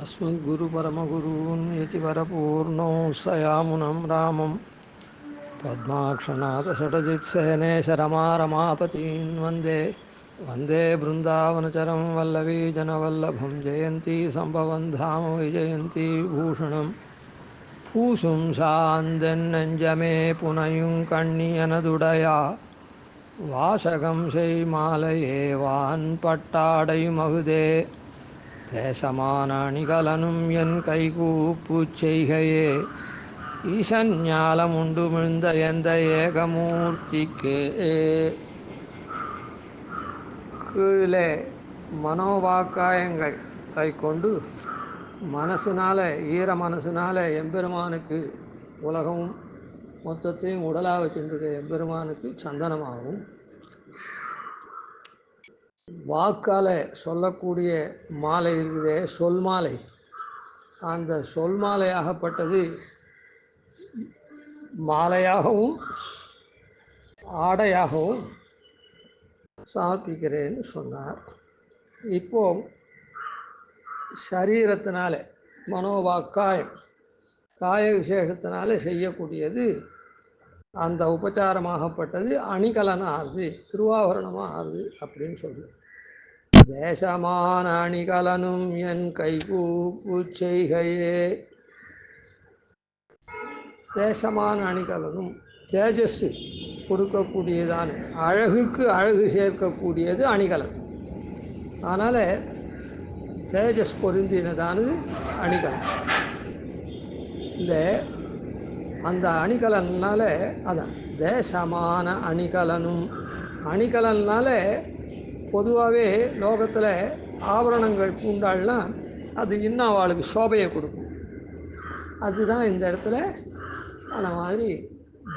अस्मद्गुरुपरमगुरून् यतिवरपूर्णौ सयामुनं रामं पद्माक्षनाथषडजित्सेनेशरमारमापतीन् वन्दे वन्दे बृन्दावनचरं वल्लवीजनवल्लभं जयन्ती सम्भवं धाम विजयन्ती विभूषणं பூசும் சாந்தென்னெஞ்சமே புனையும் கண்ணியனதுடையா வாசகம் செய் மாலையே வான் பட்டாடை மகுதே தேசமான அணிகலனும் என் கைகூப்புச் செய்கையே ஈசன் ஞாலமுண்டு மிழ்ந்த எந்த ஏகமூர்த்திக்கே. கீழே மனோவாக்காயங்களை கொண்டு மனசினால ஈர மனசினால எம்பெருமானுக்கு உலகமும் மொத்தத்தையும் உடலாக வச்சுருக்க எம்பெருமானுக்கு சந்தனமாகவும், வாக்கால் சொல்லக்கூடிய மாலை இருக்குதே சொல் மாலை, அந்த சொல் மாலையாகப்பட்டது மாலையாகவும் ஆடையாகவும் சமர்ப்பிக்கிறேன்னு சொன்னார். இப்போ சரீரத்தினால மனோவாக்காயம் காய விசேஷத்தினால செய்யக்கூடியது அந்த உபச்சாரமாகப்பட்டது அணிகலனாக ஆறுது, திருவாபரணமாக ஆறுது அப்படின்னு சொல்லுது. தேசமான அணிகலனும் என் கைகூப்பு செய்கையே. தேசமான அணிகலனும் தேஜஸ் கொடுக்கக்கூடியதான அழகுக்கு அழகு சேர்க்கக்கூடியது அணிகலன். அதனால் தேஜஸ் பொருந்தினதானது அணிகலன். இந்த அந்த அணிகலனால அதான் தேசமான அணிகலனும். அணிகலனால பொதுவாகவே லோகத்தில் ஆபரணங்கள் பூண்டாள்னா அது இன்னும் அவளுக்கு சோபையை கொடுக்கும். அதுதான் இந்த இடத்துல அந்த மாதிரி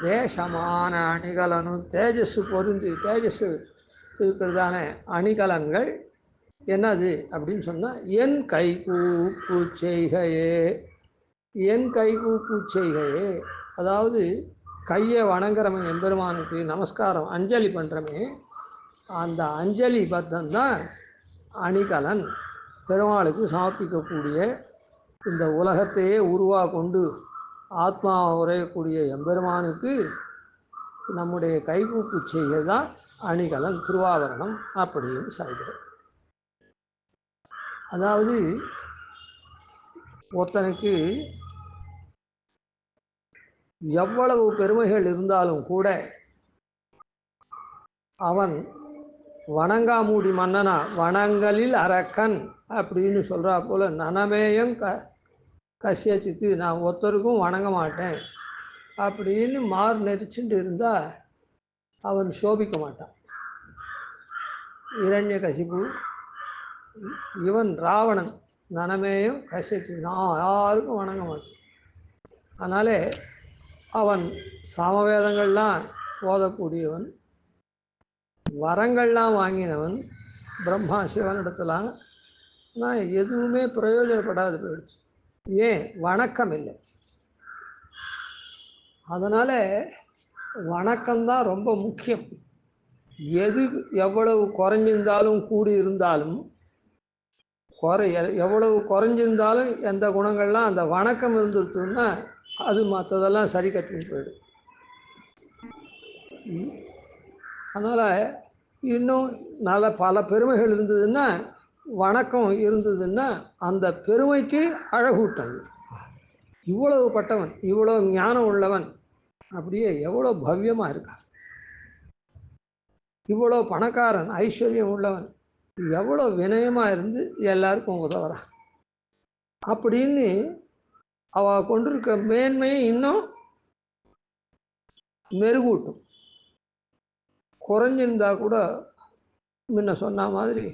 தேசமான அணிகலனும் தேஜஸ் பொருந்தி தேஜஸ் இருக்கிறதான அணிகலன்கள் என்னது அப்படின்னு சொன்னால் என் கைகூப்பு செய்கையே. என் கைகூப்பு செய்கையே, அதாவது கையை வணங்குறவன் எம்பெருமானுக்கு நமஸ்காரம் அஞ்சலி பண்ணுறமே, அந்த அஞ்சலி பத்தம்தான் அணிகலன். பெருமாளுக்கு சமர்ப்பிக்கக்கூடிய இந்த உலகத்தையே உருவாக கொண்டு ஆத்மா உரையக்கூடிய எம்பெருமானுக்கு நம்முடைய கைகூப்பு செய்கை தான் அணிகலன், திருவாபரணம் அப்படின்னு சாய்கிறோம். அதாவது ஒருத்தனுக்கு எவ்வளவு பெருமைகள் இருந்தாலும் கூட அவன் வணங்காமூடி மன்னனா, வணங்கலில் அரக்கன் அப்படின்னு சொல்கிறா போல் நனமேயம் கசியச்சித்து, நான் ஒருத்தருக்கும் வணங்க மாட்டேன் அப்படின்னு மாறு நெரிச்சுட்டு இருந்தால் அவன் சோபிக்க மாட்டான். இரண்யகசிபு இவன் ராவணன் நனமேயம் கசியச்சித்து, நான் யாருக்கும் வணங்க மாட்டேன். அதனாலே அவன் சாமவேதங்கள்லாம் ஓதக்கூடியவன், வரங்கள்லாம் வாங்கினவன், பிரம்மா சிவனிடத்துலாம். ஆனால் எதுவுமே பிரயோஜனப்படாது போயிடுச்சு. ஏன்? வணக்கம் இல்லை. அதனால் வணக்கம்தான் ரொம்ப முக்கியம். எது எவ்வளவு குறைஞ்சிருந்தாலும் கூடி இருந்தாலும் எவ்வளவு குறைஞ்சிருந்தாலும் எந்த குணங்கள்லாம் அந்த வணக்கம் இருந்துருத்துன்னா அது மற்றதெல்லாம் சரி கட்டின்னு போயிடும். அதனால் இன்னும் நல்ல பல பெருமைகள் இருந்ததுன்னா, வணக்கம் இருந்ததுன்னா அந்த பெருமைக்கு அழகூட்டது. இவ்வளவு பட்டவன், இவ்வளோ ஞானம் உள்ளவன், அப்படியே எவ்வளோ பவ்யமாக இருக்கான், இவ்வளோ பணக்காரன் ஐஸ்வர்யம் உள்ளவன், எவ்வளோ வினயமாக இருந்து எல்லாருக்கும் உதவுறான் அப்படின்னு அவள் கொண்டிருக்க மேன்மையை இன்னும் மெருகூட்டும். குறைஞ்சிருந்தா கூட முன்ன சொன்ன மாதிரி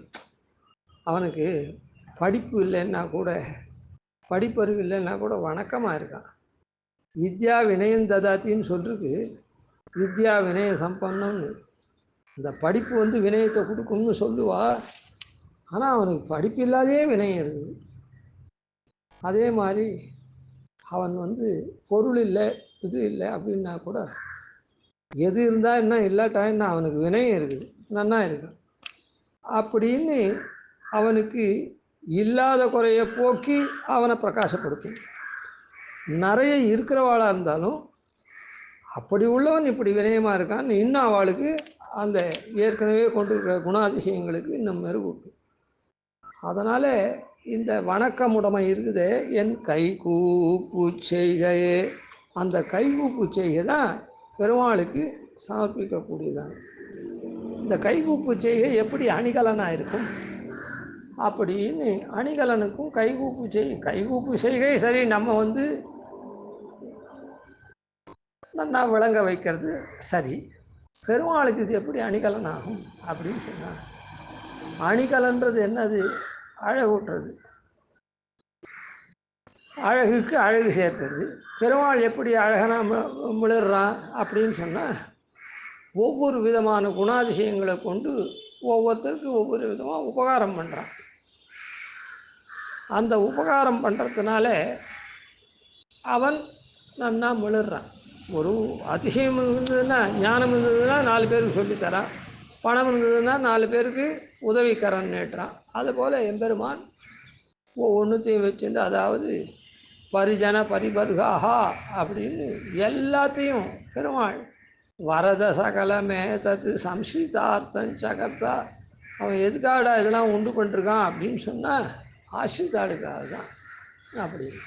அவனுக்கு படிப்பு இல்லைன்னா கூட, படிப்பறிவு இல்லைன்னா கூட வணக்கமாக இருக்கான். வித்யா வினயம் ததாத்தின்னு சொல்லிருக்கு. வித்யா வினய சம்பன்னம்னு. இந்த படிப்பு வினயத்தை கொடுக்கும்னு சொல்லுவா. ஆனால் அவனுக்கு படிப்பு இல்லாதே வினயம் இருக்குது. அதே மாதிரி அவன் பொருள் இல்லை இது இல்லை அப்படின்னா கூட எது இருந்தால் என்ன இல்லாட்டா என்ன அவனுக்கு வினயம் இருக்குது, நன்னா இருக்கு அப்படின்னு அவனுக்கு இல்லாத குறையை போக்கி அவனை பிரகாசப்படுத்தும். நிறைய இருக்கிறவாளாக இருந்தாலும் அப்படி உள்ளவன் இப்படி வினயமாக இருக்கான்னு இன்னும் அவளுக்கு அந்த ஏற்கனவே கொண்டிருக்கிற குணாதிசயங்களுக்கு இன்னும் மெருகூட்டும். அதனால் இந்த வணக்கமுடைமை இருக்குதே, என் கைகூப்பு செய்கையே, அந்த கைகூப்பு செய்கை தான் பெருமாளுக்கு சமர்ப்பிக்கக்கூடியதாங்க. இந்த கைகூப்பு செய்கை எப்படி அணிகலனாக இருக்கும் அப்படின்னு அணிகலனுக்கும் கைகூப்பு செய்கை சரி, நம்ம நல்லா விளங்க வைக்கிறது சரி, பெருமாளுக்கு இது எப்படி அணிகலன் ஆகும் அப்படின்னு சொன்னாங்க. அணிகலன்றது என்னது? அழகூட்டுறது, அழகுக்கு அழகு சேர்க்கிறது. பெருமாள் எப்படி அழகனா மிளறான் அப்படின்னு சொன்னால், ஒவ்வொரு விதமான குணாதிசயங்களை கொண்டு ஒவ்வொருத்தருக்கு ஒவ்வொரு விதமாக உபகாரம் பண்ணுறான். அந்த உபகாரம் பண்ணுறதுனால அவன் நன்னா மிளறான். ஒரு அதிசயம் இருந்ததுன்னா, ஞானம் இருந்ததுன்னா 4 பேருக்கு சொல்லித்தரான், பணம் இருந்ததுன்னா 4 பேருக்கு உதவிக்கரன் நீட்டுறான். அதுபோல் எம்பெருமான் ஒவ்வொன்றுத்தையும் வச்சுட்டு, அதாவது பரிஜன பரிபர்காஹா அப்படின்னு எல்லாத்தையும் பெருமாள் வரத சகலமே தத்து சம்ஸ்கிருதார்த்தம் சகர்த்தா, அவன் எதுக்காகடா இதெல்லாம் உண்டு பண்ணிருக்கான் அப்படின்னு சொன்னால் ஆசிரிதாளுக்காக தான் அப்படின்னு.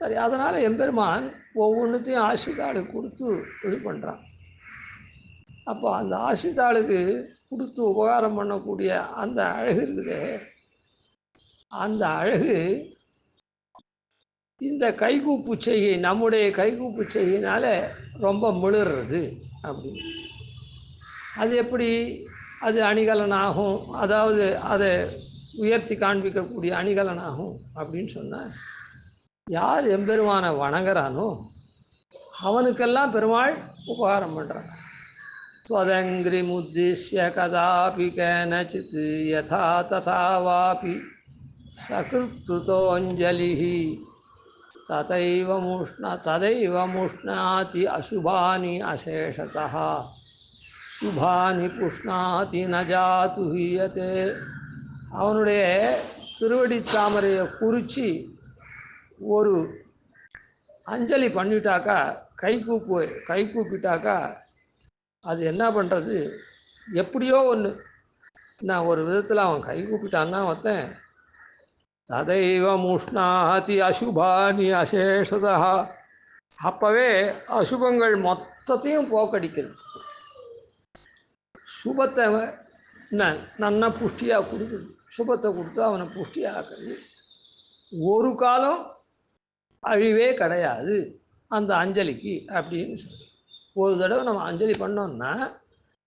சரி, அதனால் எம்பெருமான் ஒவ்வொன்றுத்தையும் ஆசிரிதாளுக்கு கொடுத்து இது பண்ணுறான். அப்போ அந்த ஆசிரிதாளுக்கு கொடுத்து உபகாரம் பண்ணக்கூடிய அந்த அழகு இருக்குது, அந்த அழகு இந்த கைகூப்பு செய்கை, நம்முடைய கைகூப்பு செய்கையினால ரொம்ப மிளறது அப்படின்னு. அது எப்படி அது அணிகலனாகும், அதாவது அதை உயர்த்தி காண்பிக்கக்கூடிய அணிகலனாகும் அப்படின்னு சொன்னால், யார் எம்பெருமானை வணங்குறானோ அவனுக்கெல்லாம் பெருமாள் உபகாரம் பண்ணுறான். ஸ்வதங்கிரி முத்திஷ்ய கதாபி கேனச்சித் யதா ததா வாபி சகிருத்ருதோஞ்சலி ததைவ முஷ்ணாதி அசுபானி அசேஷதः சுபானி புஷ்ணாதி ந ஜாது ஹீயதே. அவனுடைய திருவடி தாமரையை குறித்து ஒரு அஞ்சலி பண்ணிட்டாக்கா, கைகூப்பிட்டாக்கா அது என்ன பண்ணுறது, எப்படியோ ஒன்று நான் ஒரு விதத்தில் அவன் கைகூப்பிட்டான்னா ஒருத்தன் ததைவ முஷ்ணாதி அசுபானி அசேஷதா, அப்போவே அசுபங்கள் மொத்தத்தையும் போக்கடிக்கிறது, சுபத்தை நன்னா புஷ்டியாக கொடுக்குது, சுபத்தை கொடுத்து அவனை புஷ்டியாக்குறது. ஒரு காலம் அழிவே கிடையாது அந்த அஞ்சலிக்கு அப்படின்னு சொல்லி. ஒரு தடவை நம்ம அஞ்சலி பண்ணோம்னா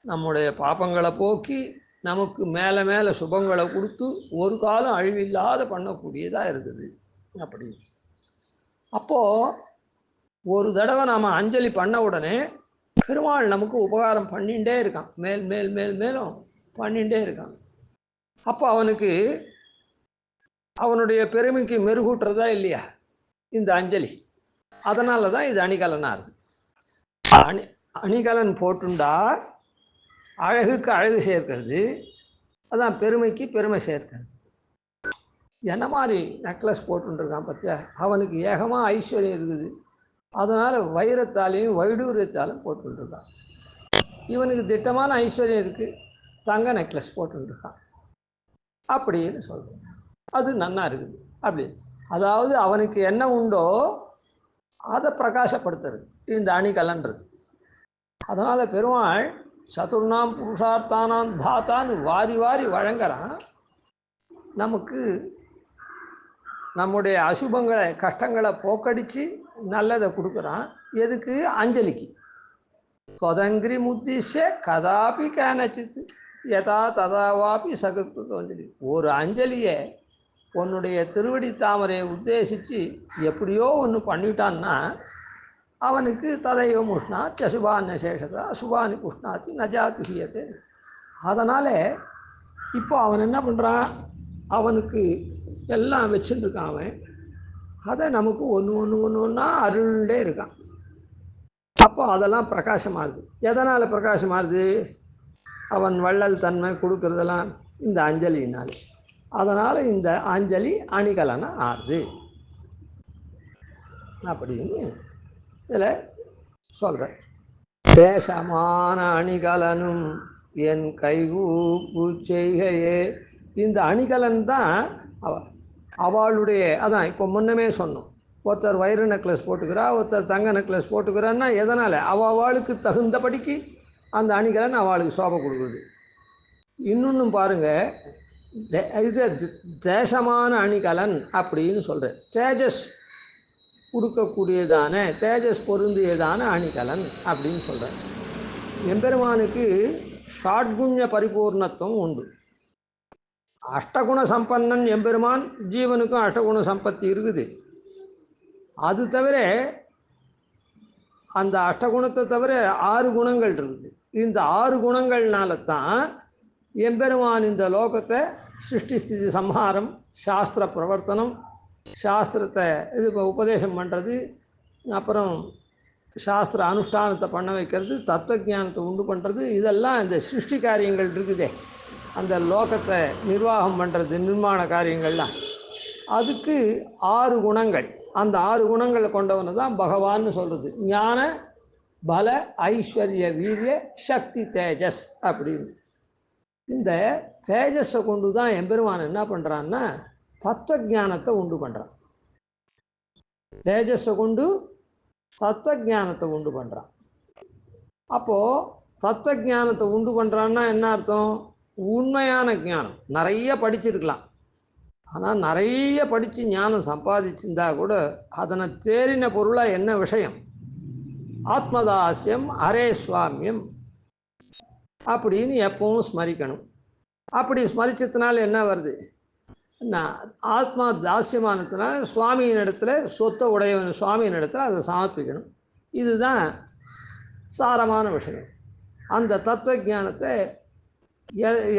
நம்முடைய பாப்பங்களை போக்கி நமக்கு மேலே மேலே சுபங்களை கொடுத்து ஒரு காலம் அழிவில்லாத பண்ணக்கூடியதாக இருக்குது அப்படி. அப்போது ஒரு தடவை நாம் அஞ்சலி பண்ண உடனே பெருமாள் நமக்கு உபகாரம் பண்ணிகிட்டே இருக்கான், மேல் மேல் மேல் மேலும் பண்ணிகிட்டே இருக்கான். அப்போ அவனுக்கு அவனுடைய பெருமைக்கு மெருகூட்டுறதா இல்லையா இந்த அஞ்சலி. அதனால தான் இது அணிகலனாக இருக்குது. அணிகலன் போட்டுண்டா அழகுக்கு அழகு சேர்க்கிறது, அதான் பெருமைக்கு பெருமை சேர்க்கிறது. என்ன மாதிரி நெக்லஸ் போட்டுருக்கான் பார்த்தியா, அவனுக்கு ஏகமாக ஐஸ்வர்யம் இருக்குது, அதனால் வைரத்தாலையும் வைடூரியத்தாலும் போட்டுருக்கான். இவனுக்கு திட்டமான ஐஸ்வர்யம் இருக்குது, தங்க நெக்லஸ் போட்டுருக்கான் அப்படின்னு சொல்கிறோம். அது நன்னா இருக்குது அப்படின்னு. அதாவது அவனுக்கு என்ன உண்டோ அதை பிரகாசப்படுத்துறது இந்த அணிகலன்றது. அதனால் பெருமாள் சதுர்ணாம் புருஷார்த்தானாம் தாத்தான்னு வாரி வாரி வழங்குறான். நமக்கு நம்முடைய அசுபங்களை கஷ்டங்களை போக்கடித்து நல்லதை கொடுக்குறான். எதுக்கு? அஞ்சலிக்கு. ஸ்வதங்கிரி முத்திஷ்ய கதாபி கேனச்சித்து யதா ததாவாபி சகிருத்ருதோஞ்சலி. ஒரு அஞ்சலியை உன்னுடைய திருவடி தாமரையை உத்தேசித்து எப்படியோ ஒன்று பண்ணிட்டான்னா அவனுக்கு ததைவ முஷ்ணாத் அசுபான்ய சேஷதா அசுபானி புஷ்ணாத்தி நஜாத்து ஹீயத்தே. அதனால் இப்போ அவன் என்ன பண்ணுறான், அவனுக்கு எல்லாம் வச்சுருக்கான் அவன், அதை நமக்கு ஒன்றா அருள்ண்டே இருக்கான். அப்போ அதெல்லாம் பிரகாசமாகுது. எதனால் பிரகாசமாகுது? அவன் வள்ளல் தன்மை கொடுக்கறதெல்லாம் இந்த அஞ்சலினால். அதனால் இந்த அஞ்சலி அணிகலனை ஆறுது அப்படின்னு இதில் சொல்கிறேன். தேசமான அணிகலனும் என் கைகூப்பு செய்கையே. இந்த அணிகலன் தான் அவளுடைய, அதான் இப்போ முன்னமே சொன்னோம், ஒருத்தர் வைர நெக்லஸ் போட்டுக்கிறா, ஒருத்தர் தங்க நெக்லஸ் போட்டுக்கிறான்னா எதனால்? அவளுக்கு தகுந்தபடிக்கு அந்த அணிகலன் அவளுக்கு சோபை கொடுக்குறது. இன்னொன்றும் பாருங்கள், இது தேசமான அணிகலன் அப்படின்னு சொல்கிறேன். தேஜஸ் கொடுக்கக்கூடியதான, தேஜஸ் பொருந்தியதான அணிகலன் அப்படின்னு சொல்கிறேன். எம்பெருமானுக்கு ஷாட்குண்ய பரிபூர்ணத்துவம் உண்டு. அஷ்டகுண சம்பன்னன் எம்பெருமான், ஜீவனுக்கும் அஷ்டகுண சம்பத்தி இருக்குது. அது தவிர அந்த அஷ்டகுணத்தை தவிர 6 குணங்கள் இருக்குது. இந்த 6 குணங்கள்னால தான் எம்பெருமான் இந்த லோகத்தை சிருஷ்டி ஸ்திதி சம்ஹாரம், சாஸ்திர பிரவர்த்தனம், சாஸ்திரத்தை இது உபதேசம் பண்ணுறது, அப்புறம் சாஸ்திர அனுஷ்டானத்தை பண்ண வைக்கிறது, தத்துவ உண்டு பண்ணுறது, இதெல்லாம் இந்த சிருஷ்டி காரியங்கள் இருக்குதே, அந்த லோகத்தை நிர்வாகம் பண்ணுறது, நிர்மாண காரியங்கள்லாம், அதுக்கு 6 குணங்கள். அந்த 6 குணங்களை கொண்டவனை தான் பகவான்னு சொல்கிறது. ஞான பல ஐஸ்வர்ய வீரிய சக்தி தேஜஸ் அப்படின்னு. இந்த தேஜஸை கொண்டு தான் எம்பெருமான் என்ன பண்ணுறான்னா தத்துவ உண்டு பண்ணுறான். தேஜஸை கொண்டு தத்துவ உண்டு பண்ணுறான். அப்போது தத்துவ உண்டு பண்ணுறான்னா என்ன அர்த்தம்? உண்மையான ஞானம். நிறைய படிச்சிருக்கலாம், ஆனால் நிறைய படித்து ஞானம் சம்பாதிச்சிருந்தா கூட அதனை தேறின பொருளாக என்ன விஷயம்? ஆத்மதாசியம் அரே சுவாமியம் அப்படின்னு எப்பவும் ஸ்மரிக்கணும். அப்படி ஸ்மரிச்சதுனால என்ன வருது? ஆத்மா தாசியமானதுனால சுவாமியின் இடத்துல, சொத்தை உடையவன் சுவாமியின் இடத்துல அதை சமர்ப்பிக்கணும். இதுதான் சாரமான விஷயம். அந்த தத்துவ ஞானத்தை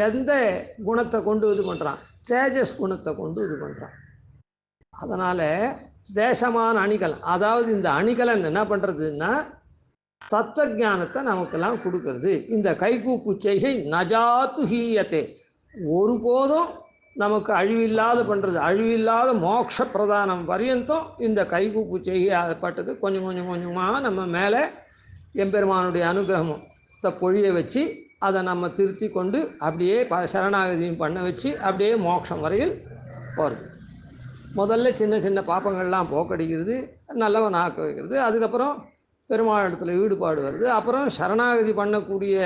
எந்த குணத்தை கொண்டு இது பண்ணுறான்? தேஜஸ் குணத்தை கொண்டு இது பண்ணுறான். அதனால் தேசமான அணிகலன், அதாவது இந்த அணிகலன் என்ன பண்ணுறதுன்னா தத்துவ ஞானத்தை நமக்கெல்லாம் கொடுக்கறது. இந்த கைகூப்பு செய்கை நஜாத்து ஹீயத்தே, ஒருபோதும் நமக்கு அழிவில்லாத பண்ணுறது, அழிவில்லாத மோட்ச பிரதானம் பரியந்தம் இந்த கைகூப்பு செய்கை ஆகப்பட்டது. கொஞ்சம் கொஞ்சம் கொஞ்சமாக நம்ம மேலே எம்பெருமானுடைய அனுகிரகத்தை பொழிய வச்சு அதை நம்ம திருத்தி கொண்டு அப்படியே சரணாகதியும் பண்ண வச்சு அப்படியே மோட்சம் வரையில் போகிறது. முதல்ல சின்ன சின்ன பாப்பங்கள்லாம் போக்கடிக்கிறது, நல்லவன் ஆக்க வைக்கிறது. அதுக்கப்புறம் பெருமாள் இடத்துல ஈடுபாடு வருது. அப்புறம் சரணாகதி பண்ணக்கூடிய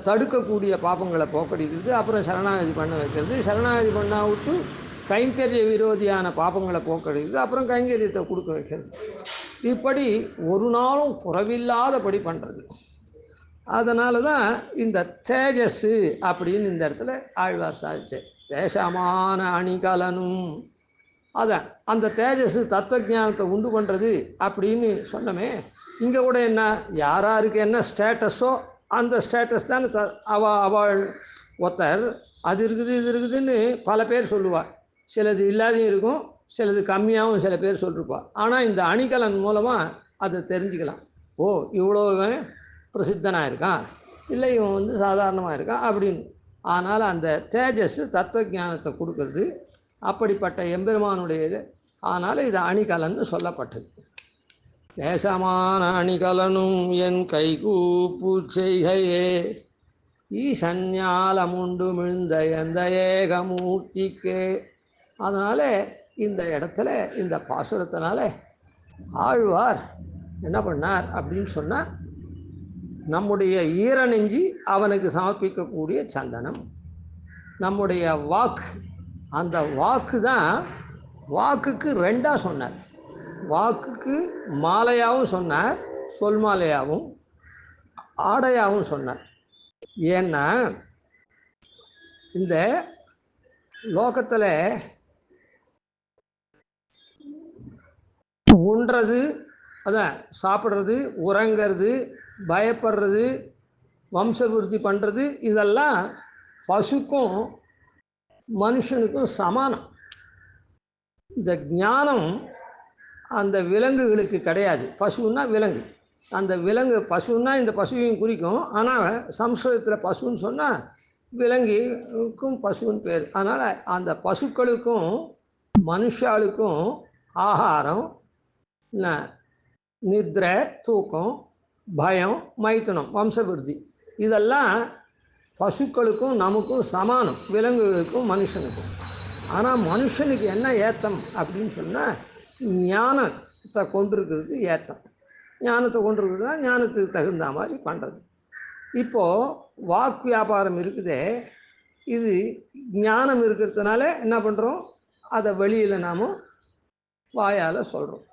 தடுக்கக்கூடிய பாப்பங்களை போக்கடிக்கிறது. அப்புறம் சரணாகதி பண்ண வைக்கிறது. சரணாகதி பண்ணா விட்டு கைங்கரிய விரோதியான பாப்பங்களை போக்கடிக்கிறது. அப்புறம் கைங்கரியத்தை கொடுக்க வைக்கிறது. இப்படி ஒரு நாளும் குறைவில்லாதபடி பண்ணுறது. அதனால தான் இந்த தேஜஸ் அப்படின்னு இந்த இடத்துல ஆழ்வார் சாதிச்சு தேசமான அணிகலனும். அதான் அந்த தேஜஸ் தத்துவ உண்டு பண்ணுறது அப்படின்னு சொன்னமே. இங்கே கூட என்ன, யாராருக்கு என்ன ஸ்டேட்டஸோ அந்த ஸ்டேட்டஸ் தான் அவள் ஒருத்தர் அது இருக்குது இது இருக்குதுன்னு பல பேர் சொல்லுவாள். சிலது இல்லாதையும் இருக்கும், சிலது கம்மியாகவும் சில பேர் சொல்லிருப்பாள். ஆனால் இந்த அணிகலன் மூலமாக அதை தெரிஞ்சுக்கலாம். ஓ, இவ்வளோ பிரசித்தனாக இருக்கான், இல்லை இவன் சாதாரணமாக இருக்கான் அப்படின்னு. ஆனால் அந்த தேஜஸ் தத்துவ கொடுக்கறது அப்படிப்பட்ட எம்பெருமானுடையது. அதனால் இது அணிகலன்னு சொல்லப்பட்டது. தேசமான அணிகலனும் என் கைகூப்பு செய்கையே ஈசன்யாலமுண்டு மிழ்ந்த எந்த ஏகமூர்த்திக்கு. அதனால் இந்த இடத்துல இந்த பாசுரத்தினால ஆழ்வார் என்ன பண்ணார் அப்படின்னு சொன்னால், நம்முடைய ஈரநெஞ்சி அவனுக்கு சமர்ப்பிக்கக்கூடிய சந்தனம், நம்முடைய வாக்கு, அந்த வாக்கு தான். வாக்குக்கு 2ஆக சொன்னார். வாக்குக்கு மாலையாகவும் சொன்னார், சொல் மாலையாகவும் ஆடையாகவும் சொன்னார். ஏன்னா இந்த லோகத்தில் உண்றது, அதான் சாப்பிட்றது, உறங்கிறது, பயப்படுறது, வம்சவிருத்தி பண்ணுறது, இதெல்லாம் பசுக்கும் மனுஷனுக்கும் சமானம். இந்த ஞானம் அந்த விலங்குகளுக்கு கிடையாது. பசுன்னா விலங்கு, அந்த விலங்கு பசுன்னா இந்த பசுவையும் குறிக்கும். ஆனால் சம்ஸ்கிருதத்தில் பசுன்னு சொன்னால் விலங்குக்கும் பசுன்னு பேர். அதனால் அந்த பசுக்களுக்கும் மனுஷாளுக்கும் ஆகாரம், நித்ரை தூக்கம், பயம், மைத்துனம், வம்சவிருத்தி, இதெல்லாம் பசுக்களுக்கும் நமக்கும் சமானம், விலங்குகளுக்கும் மனுஷனுக்கும். ஆனால் மனுஷனுக்கு என்ன ஏத்தம் அப்படின்னு சொன்னால் ஞானத்தை கொண்டிருக்கிறது ஏத்தம். ஞானத்தை கொண்டிருக்கிறதுனா ஞானத்துக்கு தகுந்த மாதிரி பண்ணுறது. இப்போது வாக்கு வியாபாரம் இருக்குதே, இது ஞானம் இருக்கிறதுனால என்ன பண்ணுறோம், அதை வெளியில் நாம் வாயால் சொல்கிறோம்.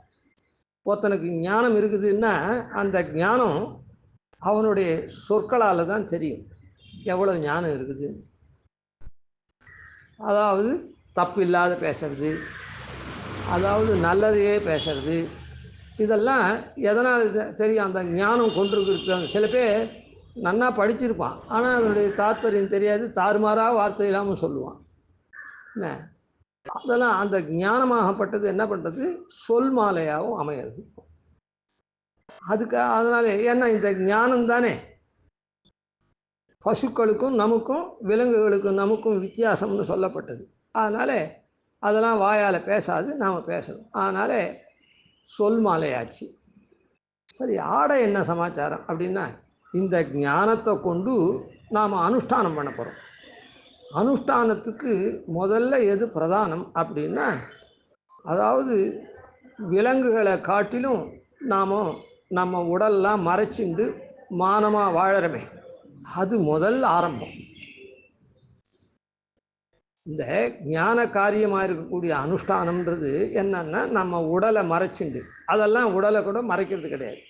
ஒருத்தனுக்கு ஞானம் இருக்குதுன்னா அந்த ஞானம் அவனுடைய சொற்களால் தான் தெரியும் எவ்வளோ ஞானம் இருக்குது. அதாவது தப்பு இல்லாத பேசுறது, அதாவது நல்லதையே பேசுறது, இதெல்லாம் எதனால் தெரியும், அந்த ஞானம் கொண்டிருக்கிறது. சில பேர் நன்னா படிச்சிருப்பான், ஆனால் அதனுடைய தாத்பரியம் தெரியாது, தாறுமாறாக வார்த்தை இல்லாமல் சொல்லுவான். என்ன அதெல்லாம் அந்த ஞானமாகப்பட்டது என்ன பண்ணுறது, சொல் மாலையாகவும் அமைகிறது. அதனால் ஏன்னா இந்த ஞானம் தானே பசுக்களுக்கும் நமக்கும் விலங்குகளுக்கும் நமக்கும் வித்தியாசம்னு சொல்லப்பட்டது. அதனால் அதெல்லாம் வாயால் பேசாது, நாம் பேசணும். அதனால் சொல் மாலையாச்சு. சரி, ஆடை என்ன சமாச்சாரம் அப்படின்னா, இந்த ஞானத்தை கொண்டு நாம் அனுஷ்டானம் பண்ண போகிறோம். அனுஷ்டானத்துக்கு முதல்ல எது பிரதானம் அப்படின்னா, அதாவது விலங்குகளை காட்டிலும் நாம் நம்ம உடல்லாம் மறைச்சிண்டு மானமாக வாழறமே, அது முதல் ஆரம்பம். இந்த ஞான காரியமாக இருக்கக்கூடிய அனுஷ்டானம்ன்றது என்னன்னா, நம்ம உடலை மறைச்சிண்டு, அதெல்லாம் உடலை கூட மறைக்கிறது கிடையாது.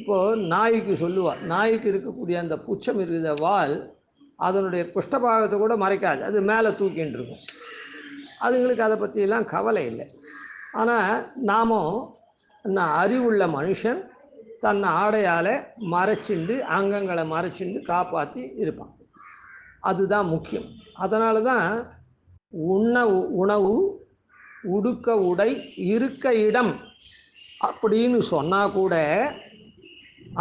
இப்போது நாய்க்கு சொல்லுவாள், நாய்க்கு இருக்கக்கூடிய அந்த புச்சம் இருக்கிற வால் அதனுடைய புஷ்டபாகத்தை கூட மறைக்காது, அது மேலே தூக்கின்னு இருக்கும். அதுங்களுக்கு அதை பற்றியெல்லாம் கவலை இல்லை. ஆனால் நாமும் அறிவுள்ள மனுஷன் தன்னை ஆடையால் மறைச்சிண்டு அங்கங்களை மறைச்சிண்டு காப்பாற்றி இருப்பான். அதுதான் முக்கியம். அதனால தான் உணவு, உடுக்க உடை, இருக்க இடம் அப்படின்னு சொன்னால் கூட,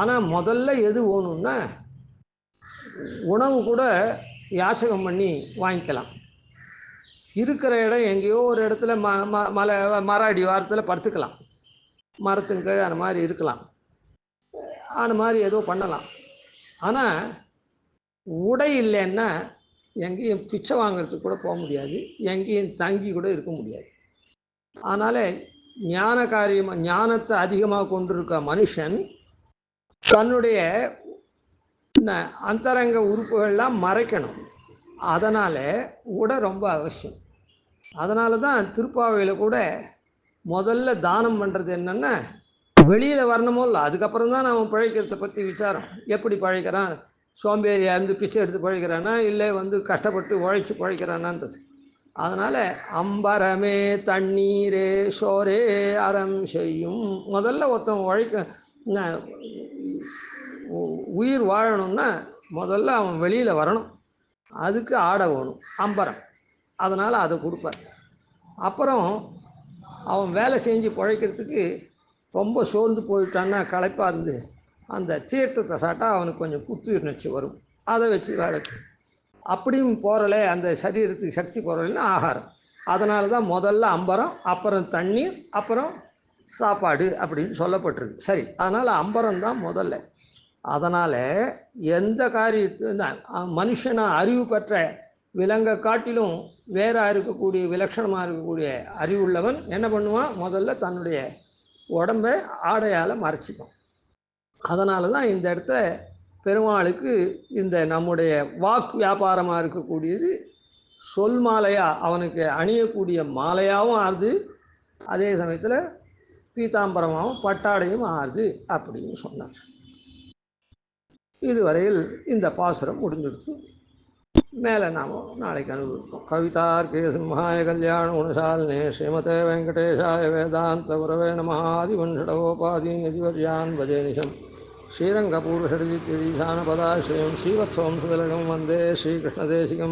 ஆனால் முதல்ல எது வேணும்னா, உணவு கூட யாச்சகம் பண்ணி வாங்கிக்கலாம். இருக்கிற இடம் எங்கேயோ ஒரு இடத்துல மர அடி வாரத்தில் படுத்துக்கலாம், மரத்தின் கீழே அந்த மாதிரி இருக்கலாம், அந்த மாதிரி ஏதோ பண்ணலாம். ஆனால் உடை இல்லைன்னா எங்கேயும் பிச்சை வாங்கிறதுக்கு கூட போக முடியாது, எங்கேயும் தங்கி கூட இருக்க முடியாது. அதனால் ஞான காரியமாக ஞானத்தை அதிகமாக கொண்டிருக்க மனுஷன் தன்னுடைய அந்தரங்க உறுப்புகள்லாம் மறைக்கணும். அதனால் உடை ரொம்ப அவசியம். அதனால தான் திருப்பாவையில் கூட முதல்ல தானம் பண்ணுறது என்னென்னா, வெளியில் வரணுமோ இல்லை, அதுக்கப்புறம் தான் நம்ம பிழைக்கிறத பற்றி விசாரம். எப்படி பிழைக்கிறான், சோம்பேறியாக இருந்து பிச்சை எடுத்து பிழைக்கிறானா, இல்லை கஷ்டப்பட்டு உழைச்சி பிழைக்கிறானான்றது. அதனால் அம்பரமே தண்ணீரே சோரே அறம் செய்யும். முதல்ல ஒருத்தன் உயிர் வாழணும்னா முதல்ல அவன் வெளியில் வரணும், அதுக்கு ஆடை வேணும், அம்பரம். அதனால் அதை கொடுப்பார். அப்புறம் அவன் வேலை செஞ்சு பிழைக்கிறதுக்கு ரொம்ப சோர்ந்து போயிட்டான்னா, களைப்பாக இருந்து அந்த தீர்த்தத்தை சாட்டா அவனுக்கு கொஞ்சம் புத்துணர்ச்சி வரும், அதை வச்சு வேலைக்கு. அப்படியும் போகிறலே அந்த சரீரத்துக்கு சக்தி போகிறலைன்னா ஆகாரம். அதனால தான் முதல்ல அம்பரம், அப்புறம் தண்ணீர், அப்புறம் சாப்பாடு அப்படின்னு சொல்லப்பட்டிருக்கு. சரி, அதனால் அம்பரம் தான் முதல்ல. அதனால் எந்த மனுஷனாக அறிவு பெற்ற விலங்கை காட்டிலும் வேறாக இருக்கக்கூடிய விலட்சணமாக இருக்கக்கூடிய அறிவுள்ளவன் என்ன பண்ணுவான், முதல்ல தன்னுடைய உடம்பை ஆடையால் மறைச்சிக்கும். அதனால தான் இந்த இடத்த பெருமாளுக்கு இந்த நம்முடைய வாக்கு வியாபாரமாக இருக்கக்கூடியது சொல் மாலையாக அவனுக்கு அணியக்கூடிய மாலையாகவும் ஆறுது, அதே சமயத்தில் பீதாம்பரமாகவும் பட்டாடையும் ஆறுது அப்படின்னு சொன்னார். இதுவரையில் இந்த பாசுரம் முடிஞ்சிடுச்சு. மேலே நாம் நாளைக்கு அனுபவிப்போம். கவிதார்க்கே சிம்ஹாய கல்யாண குணசாலினே ஸ்ரீமதே வெங்கடேஷாய வேதாந்த குரவே நமः. ஆதிவன்ஷடகோபாதீன் யதிவர்யான் பஜேனிஷம் ஸ்ரீரங்கபூர்வஷடஜித்யதீசானபதாஸ்ரயம் ஸ்ரீவத்சவம் சுதலகம் வந்தே ஸ்ரீகிருஷ்ணதேசிகம்.